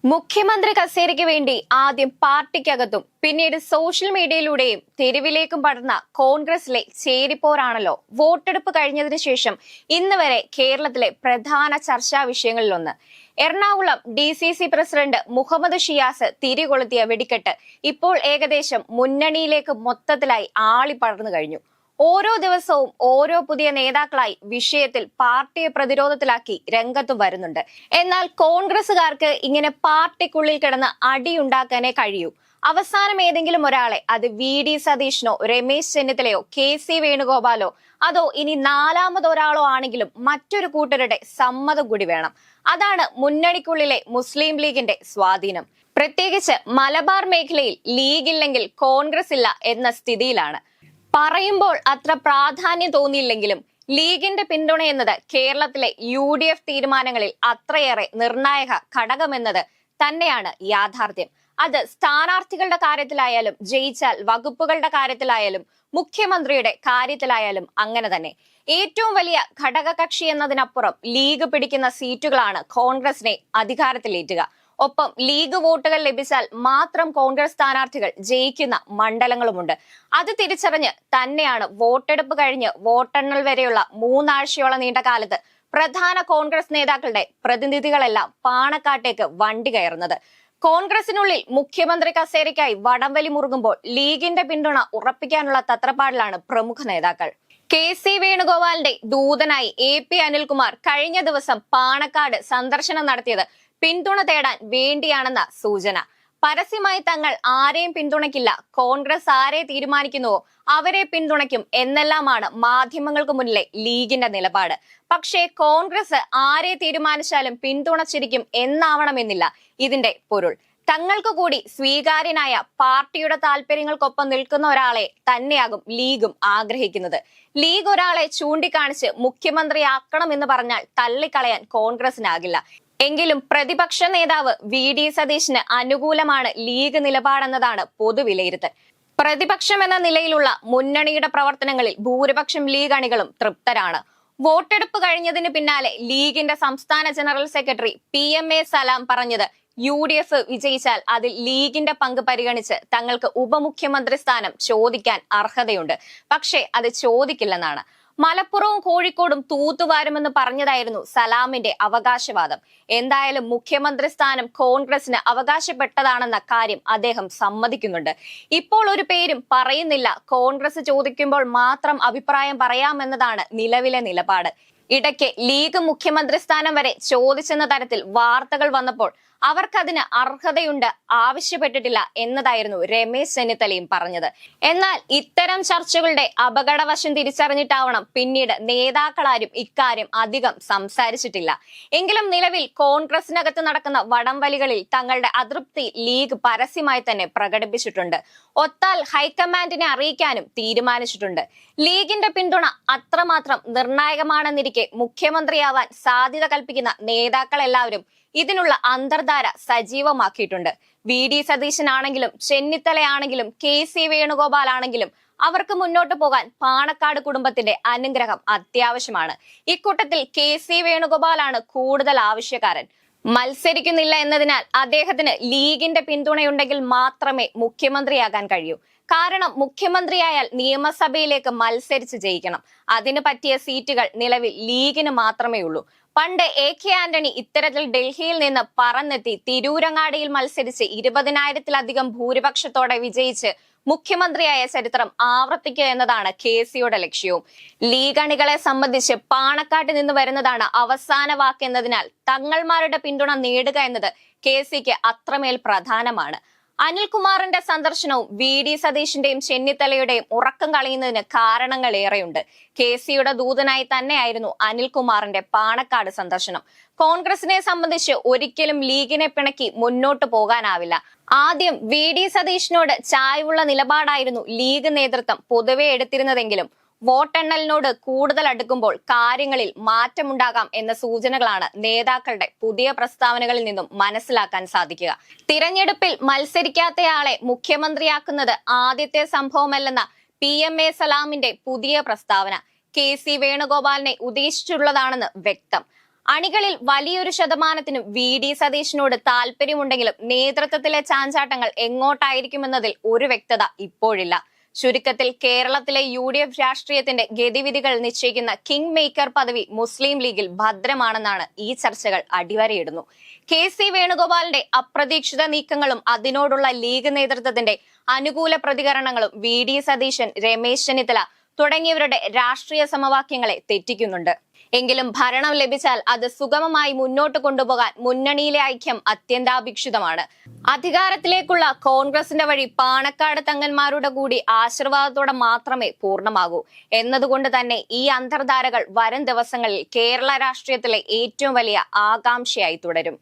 മുഖ്യമന്ത്രി കസേരയ്ക്ക് വേണ്ടി ആദ്യം പാർട്ടിക്കകത്തും പിന്നീട് സോഷ്യൽ മീഡിയയിലൂടെയും തെരുവിലേക്കും പടർന്ന കോൺഗ്രസിലെ ചേരിപ്പോരാണല്ലോ വോട്ടെടുപ്പ് കഴിഞ്ഞതിനു ശേഷം ഇന്ന് വരെ കേരളത്തിലെ പ്രധാന ചർച്ചാ വിഷയങ്ങളിലൊന്ന്. എറണാകുളം DCC പ്രസിഡന്റ് മുഹമ്മദ് ഷിയാസ് തിരികൊളുത്തിയ വെടിക്കെട്ട് ഇപ്പോൾ ഏകദേശം മുന്നണിയിലേക്ക് മൊത്തത്തിലായി ആളിപ്പടർന്നു കഴിഞ്ഞു. ഓരോ ദിവസവും ഓരോ പുതിയ നേതാക്കളായി വിഷയത്തിൽ പാർട്ടിയെ പ്രതിരോധത്തിലാക്കി രംഗത്തും വരുന്നുണ്ട്. എന്നാൽ കോൺഗ്രസുകാർക്ക് ഇങ്ങനെ പാർട്ടിക്കുള്ളിൽ കിടന്ന് അടിയുണ്ടാക്കാനേ കഴിയൂ. അവസാനം ഏതെങ്കിലും ഒരാളെ, അത് VD സതീശനോ രമേശ് ചെന്നിത്തലയോ KC വേണുഗോപാലോ അതോ ഇനി നാലാമതൊരാളോ ആണെങ്കിലും മറ്റൊരു കൂട്ടരുടെ സമ്മതം കൂടി വേണം. അതാണ് മുന്നണിക്കുള്ളിലെ മുസ്ലിം ലീഗിന്റെ സ്വാധീനം. പ്രത്യേകിച്ച് മലബാർ മേഖലയിൽ ലീഗില്ലെങ്കിൽ കോൺഗ്രസ് ഇല്ല എന്ന സ്ഥിതിയിലാണ്. പറയുമ്പോൾ അത്ര പ്രാധാന്യം തോന്നിയില്ലെങ്കിലും ലീഗിന്റെ പിന്തുണ എന്നത് കേരളത്തിലെ UDF തീരുമാനങ്ങളിൽ അത്രയേറെ നിർണായക ഘടകമെന്നത് തന്നെയാണ് യാഥാർത്ഥ്യം. അത് സ്ഥാനാർത്ഥികളുടെ കാര്യത്തിലായാലും ജയിച്ചാൽ വകുപ്പുകളുടെ കാര്യത്തിലായാലും മുഖ്യമന്ത്രിയുടെ കാര്യത്തിലായാലും അങ്ങനെ തന്നെ. ഏറ്റവും വലിയ ഘടകകക്ഷി എന്നതിനപ്പുറം ലീഗ് പിടിക്കുന്ന സീറ്റുകളാണ് കോൺഗ്രസിനെ അധികാരത്തിലേറ്റുക. ഒപ്പം ലീഗ് വോട്ടുകൾ ലഭിച്ചാൽ മാത്രം കോൺഗ്രസ് സ്ഥാനാർത്ഥികൾ ജയിക്കുന്ന മണ്ഡലങ്ങളുമുണ്ട്. അത് തിരിച്ചറിഞ്ഞ് തന്നെയാണ് വോട്ടെടുപ്പ് കഴിഞ്ഞ് വോട്ടെണ്ണൽ വരെയുള്ള 3 ആഴ്ചയോളം നീണ്ട കാലത്ത് പ്രധാന കോൺഗ്രസ് നേതാക്കളുടെ പ്രതിനിധികളെല്ലാം പാണക്കാട്ടേക്ക് വണ്ടി കയറുന്നത്. കോൺഗ്രസിനുള്ളിൽ മുഖ്യമന്ത്രി കസേരയ്ക്കായി വടംവലി മുറുകുമ്പോൾ ലീഗിന്റെ പിന്തുണ ഉറപ്പിക്കാനുള്ള തത്രപ്പാടിലാണ് പ്രമുഖ നേതാക്കൾ. KC വേണുഗോപാലിന്റെ ദൂതനായി AP അനിൽകുമാർ കഴിഞ്ഞ ദിവസം പാണക്കാട് സന്ദർശനം നടത്തിയത് പിന്തുണ തേടാൻ വേണ്ടിയാണെന്ന സൂചന. പരസ്യമായി തങ്ങൾ ആരെയും പിന്തുണയ്ക്കില്ല, കോൺഗ്രസ് ആരെ തീരുമാനിക്കുന്നുവോ അവരെ പിന്തുണയ്ക്കും എന്നെല്ലാമാണ് മാധ്യമങ്ങൾക്ക് മുന്നിലെ ലീഗിന്റെ നിലപാട്. പക്ഷേ കോൺഗ്രസ് ആരെ തീരുമാനിച്ചാലും പിന്തുണച്ചിരിക്കും എന്നാവണമെന്നില്ല ഇതിന്റെ പൊരുൾ. തങ്ങൾക്ക് കൂടി സ്വീകാര്യനായ പാർട്ടിയുടെ താല്പര്യങ്ങൾക്കൊപ്പം നിൽക്കുന്ന ഒരാളെ തന്നെയാകും ലീഗും ആഗ്രഹിക്കുന്നത്. ലീഗ് ഒരാളെ ചൂണ്ടിക്കാണിച്ച് മുഖ്യമന്ത്രിയാക്കണമെന്ന് പറഞ്ഞാൽ തള്ളിക്കളയാൻ കോൺഗ്രസിനാകില്ല. എങ്കിലും പ്രതിപക്ഷ നേതാവ് VD സതീശന് അനുകൂലമാണ് ലീഗ് നിലപാടെന്നതാണ് പൊതുവിലയിരുത്തൽ. പ്രതിപക്ഷം എന്ന നിലയിലുള്ള മുന്നണിയുടെ പ്രവർത്തനങ്ങളിൽ ഭൂരിപക്ഷം ലീഗ് അണികളും തൃപ്തരാണ്. വോട്ടെടുപ്പ് കഴിഞ്ഞതിന് പിന്നാലെ ലീഗിന്റെ സംസ്ഥാന ജനറൽ സെക്രട്ടറി PMA സലാം പറഞ്ഞത് UDF വിജയിച്ചാൽ അതിൽ ലീഗിന്റെ പങ്ക് പരിഗണിച്ച് തങ്ങൾക്ക് ഉപമുഖ്യമന്ത്രി സ്ഥാനം ചോദിക്കാൻ അർഹതയുണ്ട്, പക്ഷേ അത് ചോദിക്കില്ലെന്നാണ്. മലപ്പുറവും കോഴിക്കോടും തൂത്തുവാരുമെന്ന് പറഞ്ഞതായിരുന്നു സലാമിന്റെ അവകാശവാദം. എന്തായാലും മുഖ്യമന്ത്രി സ്ഥാനം കോൺഗ്രസിന് അവകാശപ്പെട്ടതാണെന്ന കാര്യം അദ്ദേഹം സമ്മതിക്കുന്നുണ്ട്. ഇപ്പോൾ ഒരു പേരും പറയുന്നില്ല, കോൺഗ്രസ് ചോദിക്കുമ്പോൾ മാത്രം അഭിപ്രായം പറയാമെന്നതാണ് നിലവിലെ നിലപാട്. ഇടയ്ക്ക് ലീഗ് മുഖ്യമന്ത്രി സ്ഥാനം വരെ ചോദിച്ചെന്ന തരത്തിൽ വാർത്തകൾ വന്നപ്പോൾ അവർക്കതിന് അർഹതയുണ്ട്, ആവശ്യപ്പെട്ടിട്ടില്ല എന്നതായിരുന്നു രമേശ് ചെന്നിത്തലയും പറഞ്ഞത്. എന്നാൽ ഇത്തരം ചർച്ചകളുടെ അപകടവശം തിരിച്ചറിഞ്ഞിട്ടാവണം പിന്നീട് നേതാക്കളാരും ഇക്കാര്യം അധികം സംസാരിച്ചിട്ടില്ല. എങ്കിലും നിലവിൽ കോൺഗ്രസിനകത്ത് നടക്കുന്ന വടംവലികളിൽ തങ്ങളുടെ അതൃപ്തി ലീഗ് പരസ്യമായി തന്നെ പ്രകടിപ്പിച്ചിട്ടുണ്ട്. ഒത്താൽ ഹൈക്കമാൻഡിനെ അറിയിക്കാനും തീരുമാനിച്ചിട്ടുണ്ട്. ലീഗിന്റെ പിന്തുണ അത്രമാത്രം നിർണായകമാണെന്നിരിക്കെ മുഖ്യമന്ത്രിയാവാൻ സാധ്യത കൽപ്പിക്കുന്ന നേതാക്കളെല്ലാവരും ഇതിനുള്ള അന്തർധാര സജീവമാക്കിയിട്ടുണ്ട്. VD സതീശനാണെങ്കിലും ചെന്നിത്തലയാണെങ്കിലും KC വേണുഗോപാൽ ആണെങ്കിലും അവർക്ക് മുന്നോട്ട് പോകാൻ പാണക്കാട് കുടുംബത്തിന്റെ അനുഗ്രഹം അത്യാവശ്യമാണ്. ഇക്കൂട്ടത്തിൽ KC വേണുഗോപാലാണ് കൂടുതൽ ആവശ്യക്കാരൻ. മത്സരിക്കുന്നില്ല എന്നതിനാൽ അദ്ദേഹത്തിന് ലീഗിന്റെ പിന്തുണയുണ്ടെങ്കിൽ മാത്രമേ മുഖ്യമന്ത്രിയാകാൻ കഴിയൂ. കാരണം മുഖ്യമന്ത്രിയായാൽ നിയമസഭയിലേക്ക് മത്സരിച്ച് ജയിക്കണം. അതിന് പറ്റിയ സീറ്റുകൾ നിലവിൽ ലീഗിന് മാത്രമേ ഉള്ളൂ. പണ്ട് AK ആന്റണി ഇത്തരത്തിൽ ഡൽഹിയിൽ നിന്ന് പറന്നെത്തി തിരൂരങ്ങാടിയിൽ മത്സരിച്ച് 20,000-ലധികം ഭൂരിപക്ഷത്തോടെ വിജയിച്ച് മുഖ്യമന്ത്രിയായ ചരിത്രം ആവർത്തിക്കുക എന്നതാണ് KCയുടെ ലക്ഷ്യവും. ലീഗ് അണികളെ സംബന്ധിച്ച് പാണക്കാട്ട് നിന്ന് വരുന്നതാണ് അവസാന വാക്ക് എന്നതിനാൽ തങ്ങൾമാരുടെ പിന്തുണ നേടുക എന്നത് KCക്ക് അത്രമേൽ പ്രധാനമാണ്. അനിൽകുമാറിന്റെ സന്ദർശനവും VD സതീശന്റെയും ചെന്നിത്തലയുടെയും ഉറക്കം കളയുന്നതിന് കാരണങ്ങൾ ഏറെയുണ്ട്. KCയുടെ ദൂതനായി തന്നെയായിരുന്നു അനിൽകുമാറിന്റെ പാണക്കാട് സന്ദർശനം. കോൺഗ്രസിനെ സംബന്ധിച്ച് ഒരിക്കലും ലീഗിനെ പിണക്കി മുന്നോട്ട് പോകാനാവില്ല. ആദ്യം VD സതീശനോട് ചായ്വുള്ള നിലപാടായിരുന്നു ലീഗ് നേതൃത്വം പൊതുവെ എടുത്തിരുന്നതെങ്കിലും വോട്ടെണ്ണലിനോട് കൂടുതൽ അടുക്കുമ്പോൾ കാര്യങ്ങളിൽ മാറ്റമുണ്ടാകാം എന്ന സൂചനകളാണ് നേതാക്കളുടെ പുതിയ പ്രസ്താവനകളിൽ നിന്നും മനസ്സിലാക്കാൻ സാധിക്കുക. തിരഞ്ഞെടുപ്പിൽ മത്സരിക്കാത്തയാളെ മുഖ്യമന്ത്രിയാക്കുന്നത് ആദ്യത്തെ സംഭവമല്ലെന്ന PMA സലാമിന്റെ പുതിയ പ്രസ്താവന KC വേണുഗോപാലിനെ ഉദ്ദേശിച്ചുള്ളതാണെന്ന് വ്യക്തം. അണികളിൽ വലിയൊരു ശതമാനത്തിനും വി.ഡി. സതീശനോട് താല്പര്യമുണ്ടെങ്കിലും നേതൃത്വത്തിലെ ചാഞ്ചാട്ടങ്ങൾ എങ്ങോട്ടായിരിക്കുമെന്നതിൽ ഒരു വ്യക്തത ഇപ്പോഴില്ല. ചുരുക്കത്തിൽ കേരളത്തിലെ യു.ഡി.എഫ് രാഷ്ട്രീയത്തിന്റെ ഗതിവിധികൾ നിശ്ചയിക്കുന്ന കിങ് മേക്കർ പദവി മുസ്ലിം ലീഗിൽ ഭദ്രമാണെന്നാണ് ഈ ചർച്ചകൾ അടിവരയിടുന്നു. കെ.സി. വേണുഗോപാലിന്റെ അപ്രതീക്ഷിത നീക്കങ്ങളും അതിനോടുള്ള ലീഗ് നേതൃത്വത്തിന്റെ അനുകൂല പ്രതികരണങ്ങളും വി.ഡി. സതീശൻ, രമേശ് ചെന്നിത്തല തുടങ്ങിയവരുടെ രാഷ്ട്രീയ സമവാക്യങ്ങളെ തെറ്റിക്കുന്നുണ്ട്. എങ്കിലും ഭരണം ലഭിച്ചാൽ അത് സുഗമമായി മുന്നോട്ട് കൊണ്ടുപോകാൻ മുന്നണിയിലെ ഐക്യം അത്യന്താപേക്ഷിതമാണ്. അധികാരത്തിലേക്കുള്ള കോൺഗ്രസിന്റെ വഴി പാണക്കാട് തങ്ങന്മാരുടെ കൂടി ആശീർവാദത്തോടെ മാത്രമേ പൂർണ്ണമാകൂ എന്നതുകൊണ്ട് തന്നെ ഈ അന്തർധാരകൾ വരും ദിവസങ്ങളിൽ കേരള രാഷ്ട്രീയത്തിലെ ഏറ്റവും വലിയ ആകാംക്ഷയായി തുടരും.